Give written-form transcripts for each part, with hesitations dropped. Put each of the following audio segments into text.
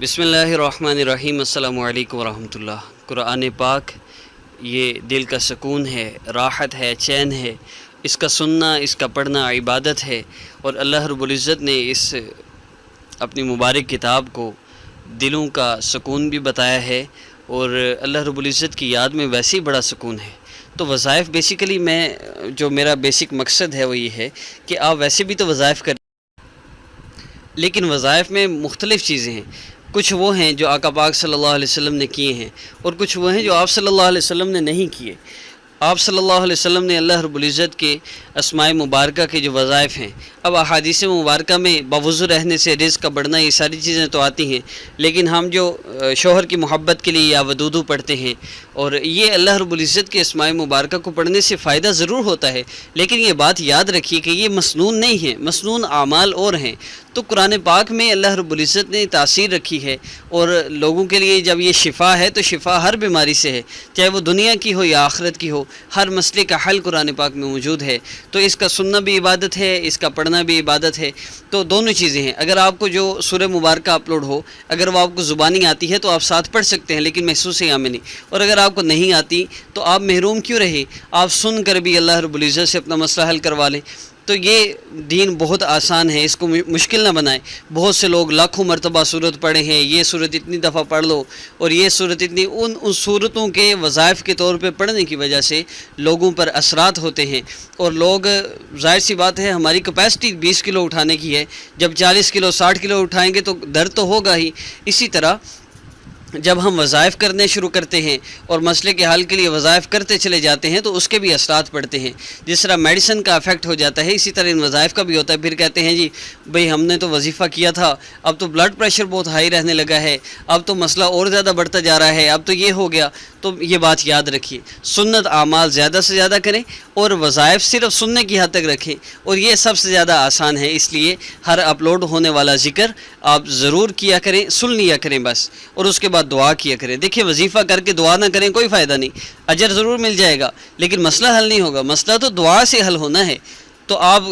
بسم اللہ الرحمن الرحیم۔ السلام علیکم ورحمۃ اللہ۔ قرآن پاک یہ دل کا سکون ہے، راحت ہے، چین ہے۔ اس کا سننا، اس کا پڑھنا عبادت ہے، اور اللہ رب العزت نے اس اپنی مبارک کتاب کو دلوں کا سکون بھی بتایا ہے، اور اللہ رب العزت کی یاد میں ویسے ہی بڑا سکون ہے۔ تو وظائف بیسیکلی جو میرا بیسک مقصد ہے وہ یہ ہے کہ آپ ویسے بھی تو وظائف کریں، لیکن وظائف میں مختلف چیزیں ہیں۔ کچھ وہ ہیں جو آقا پاک صلی اللہ علیہ وسلم نے کیے ہیں، اور کچھ وہ ہیں جو آپ صلی اللہ علیہ وسلم نے نہیں کیے۔ آپ صلی اللہ علیہ وسلم نے اللہ رب العزت کے اسماء مبارکہ کے جو وظائف ہیں، اب احادیث مبارکہ میں باوضو رہنے سے رزق کا بڑھنا، یہ ساری چیزیں تو آتی ہیں، لیکن ہم جو شوہر کی محبت کے لیے یا ودودو پڑھتے ہیں، اور یہ اللہ رب العزت کے اسماء مبارکہ کو پڑھنے سے فائدہ ضرور ہوتا ہے، لیکن یہ بات یاد رکھیے کہ یہ مسنون نہیں ہے، مسنون اعمال اور ہیں۔ تو قرآن پاک میں اللہ رب العزت نے تاثیر رکھی ہے، اور لوگوں کے لیے جب یہ شفا ہے تو شفا ہر بیماری سے ہے، چاہے وہ دنیا کی ہو یا آخرت کی ہو، ہر مسئلے کا حل قرآن پاک میں موجود ہے۔ تو اس کا سننا بھی عبادت ہے، اس کا پڑھنا بھی عبادت ہے۔ تو دونوں چیزیں ہیں۔ اگر آپ کو جو سورہ مبارکہ اپلوڈ ہو، اگر وہ آپ کو زبانی آتی ہے تو آپ ساتھ پڑھ سکتے ہیں، لیکن محسوس یہاں میں نہیں، اور اگر آپ کو نہیں آتی تو آپ محروم کیوں رہے؟ آپ سن کر بھی اللہ رب العزت سے اپنا مسئلہ حل کروا لیں۔ تو یہ دین بہت آسان ہے، اس کو مشکل نہ بنائیں۔ بہت سے لوگ لاکھوں مرتبہ صورت پڑھے ہیں، یہ صورت اتنی دفعہ پڑھ لو، اور یہ صورت اتنی، ان صورتوں کے وظائف کے طور پہ پڑھنے کی وجہ سے لوگوں پر اثرات ہوتے ہیں، اور لوگ، ظاہر سی بات ہے ہماری کیپیسٹی 20 کلو اٹھانے کی ہے، جب 40 کلو 60 کلو اٹھائیں گے تو درد تو ہوگا ہی۔ اسی طرح جب ہم وظائف کرنے شروع کرتے ہیں اور مسئلے کے حل کے لیے وظائف کرتے چلے جاتے ہیں تو اس کے بھی اثرات پڑتے ہیں۔ جس طرح میڈیسن کا افیکٹ ہو جاتا ہے، اسی طرح ان وظائف کا بھی ہوتا ہے۔ پھر کہتے ہیں جی بھئی ہم نے تو وظیفہ کیا تھا، اب تو بلڈ پریشر بہت ہائی رہنے لگا ہے، اب تو مسئلہ اور زیادہ بڑھتا جا رہا ہے، اب تو یہ ہو گیا۔ تو یہ بات یاد رکھیے، سنت اعمال زیادہ سے زیادہ کریں، اور وظائف صرف سننے کی حد تک رکھیں، اور یہ سب سے زیادہ آسان ہے۔ اس لیے ہر اپلوڈ ہونے والا ذکر آپ ضرور کیا کریں، سن لیا کریں بس، اور اس کے بعد دعا کیا کریں۔ دیکھیں وظیفہ کر کے دعا نہ کریں کوئی فائدہ نہیں، اجر ضرور مل جائے گا، لیکن مسئلہ حل نہیں ہوگا۔ مسئلہ تو دعا سے حل ہونا ہے۔ تو آپ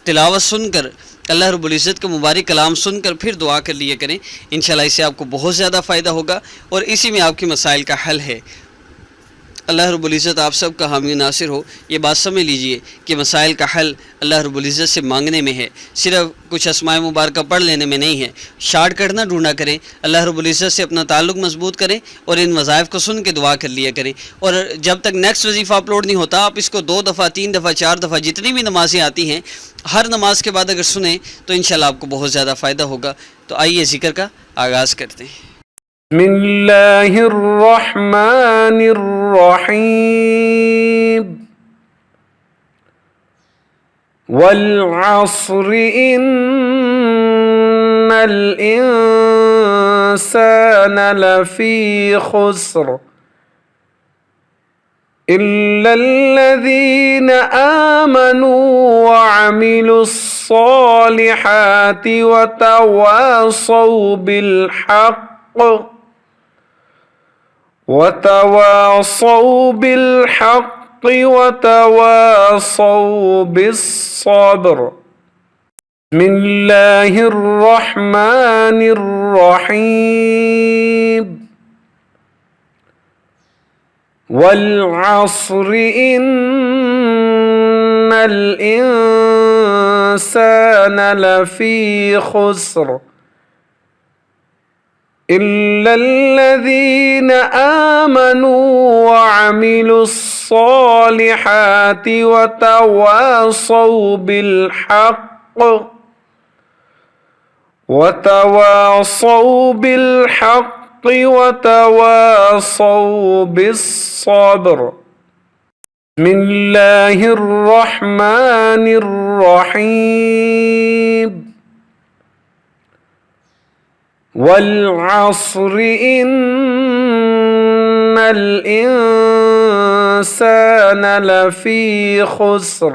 تلاوت سن کر، اللہ رب العزت کا مبارک کلام سن کر پھر دعا کر لیا کریں، انشاءاللہ اس سے آپ کو بہت زیادہ فائدہ ہوگا، اور اسی میں آپ کے مسائل کا حل ہے۔ اللہ رب العزت آپ سب کا حامی ناصر ہو۔ یہ بات سمجھ لیجئے کہ مسائل کا حل اللہ رب العزت سے مانگنے میں ہے، صرف کچھ اسماء مبارکہ پڑھ لینے میں نہیں ہے۔ شارٹ کٹ نہ ڈھونڈا کریں، اللہ رب العزت سے اپنا تعلق مضبوط کریں، اور ان وظائف کو سن کے دعا کر لیا کریں۔ اور جب تک نیکسٹ وظیفہ اپلوڈ نہیں ہوتا، آپ اس کو 2 دفعہ 3 دفعہ 4 دفعہ جتنی بھی نمازیں آتی ہیں، ہر نماز کے بعد اگر سنیں تو انشاءاللہ آپ کو بہت زیادہ فائدہ ہوگا۔ تو آئیے ذکر کا آغاز کرتے ہیں۔ بسم اللہ الرحمن الرحیم والعصر ان الانسان لفی خسر الا الذین آمنوا وعملوا الصالحات وتواصوا بالحق وتواصوا بالصبر۔ بسم اللہ الرحمن الرحیم والعصر ان الانسان لفی خسر الا الذین آمنوا وعملوا الصالحات وتواصوا بالحق وتواصوا بالصبر۔ بسم اللہ الرحمن الرحیم والعصر ان الانسان لفی خسر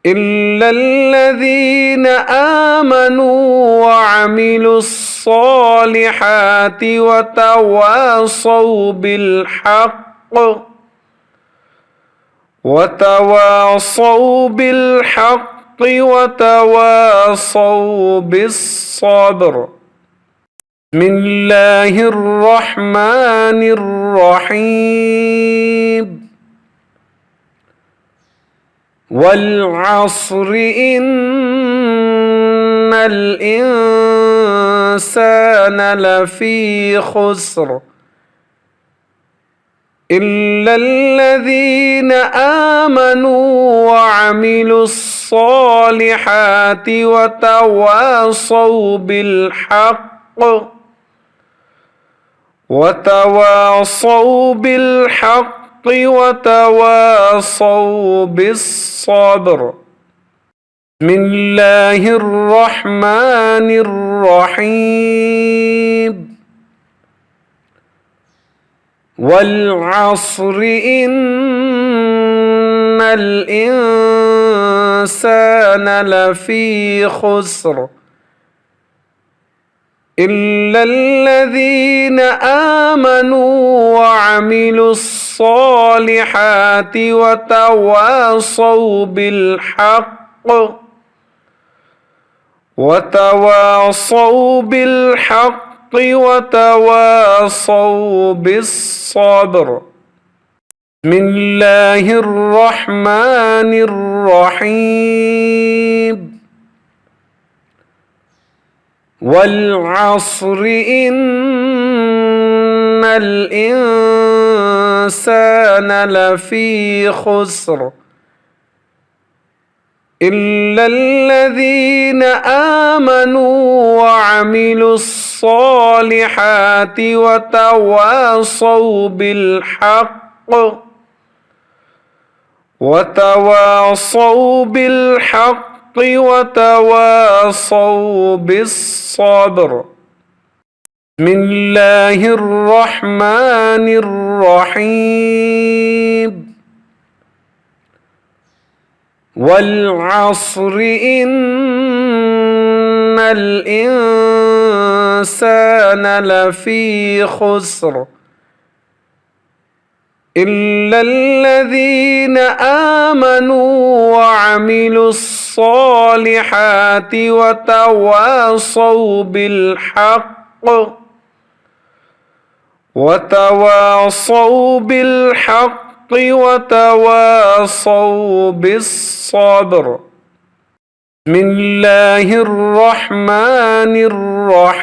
الا الذین آمنوا وعملوا الصالحات وتواصوا بالحق وتواصوا بالصبر. بسم الله الرحمن الرحيم. والعصر إن الإنسان لفي خسر إلا الذين آمنوا وعملوا الصالحات وتواصوا بالحق وتواصوا بالصبر. بسم الله الرحمن الرحيم. والعصر إن الإنسان لفي خسر إلا الذين آمنوا وعملوا الصالحات وتواصوا بالحق وتواصوا بالصبر. بسم الله الرحمن الرحيم. والعصر إن الإنسان لفي خسر إلا الذين آمنوا وعملوا الصالحات وتواصوا بالحق وتواصوا بالصبر. بسم الله الرحمن الرحيم. والعصر إن الإنسان لفي خسر إلا الذين آمنوا وعملوا الصالحات وتواصوا بالحق وتواصوا بالصبر. بسم الله الرحمن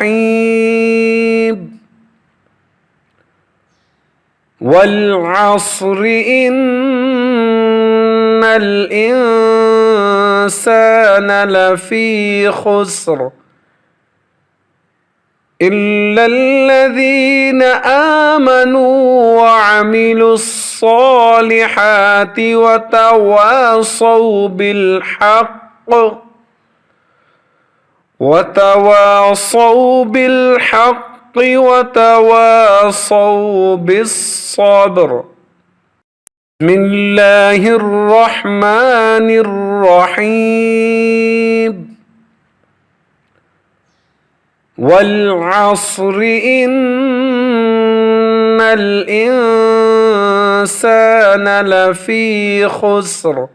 الرحيم. والعصر إن الإنسان لفي خسر إلا الذين آمنوا وعملوا الصالحات وتواصوا بالحق وتواصوا بالصبر. بسم الله الرحمن الرحيم. والعصر إن الإنسان لفي خسر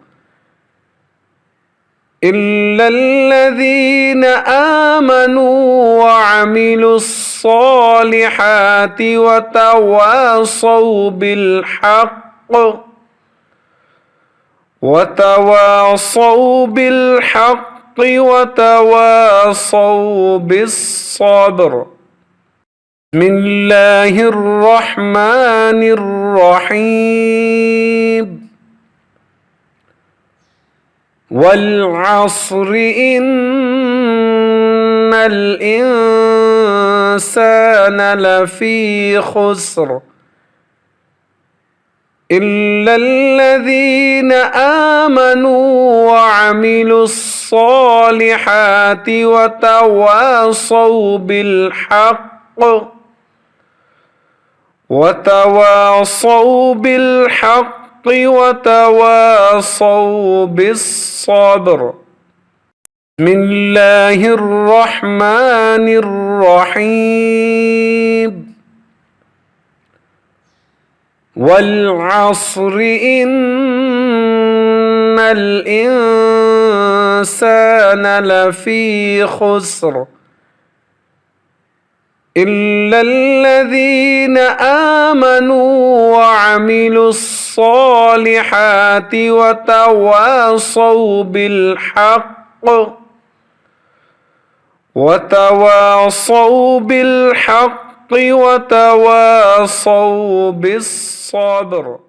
إلا الذين آمنوا وعملوا الصالحات وتواصوا بالحق وتواصوا بالصبر. بسم الله الرحمن الرحيم. والعصر إن الإنسان لفي خسر إلا الذين آمنوا وعملوا الصالحات وتواصوا بالحق وتواصوا وتواصوا بالصبر. بسم الله الرحمن الرحيم. والعصر إن الإنسان الإنسان لفي خسر إلا الذين آمنوا وعملوا الصالحات وتواصوا بالحق وتواصوا بالصبر.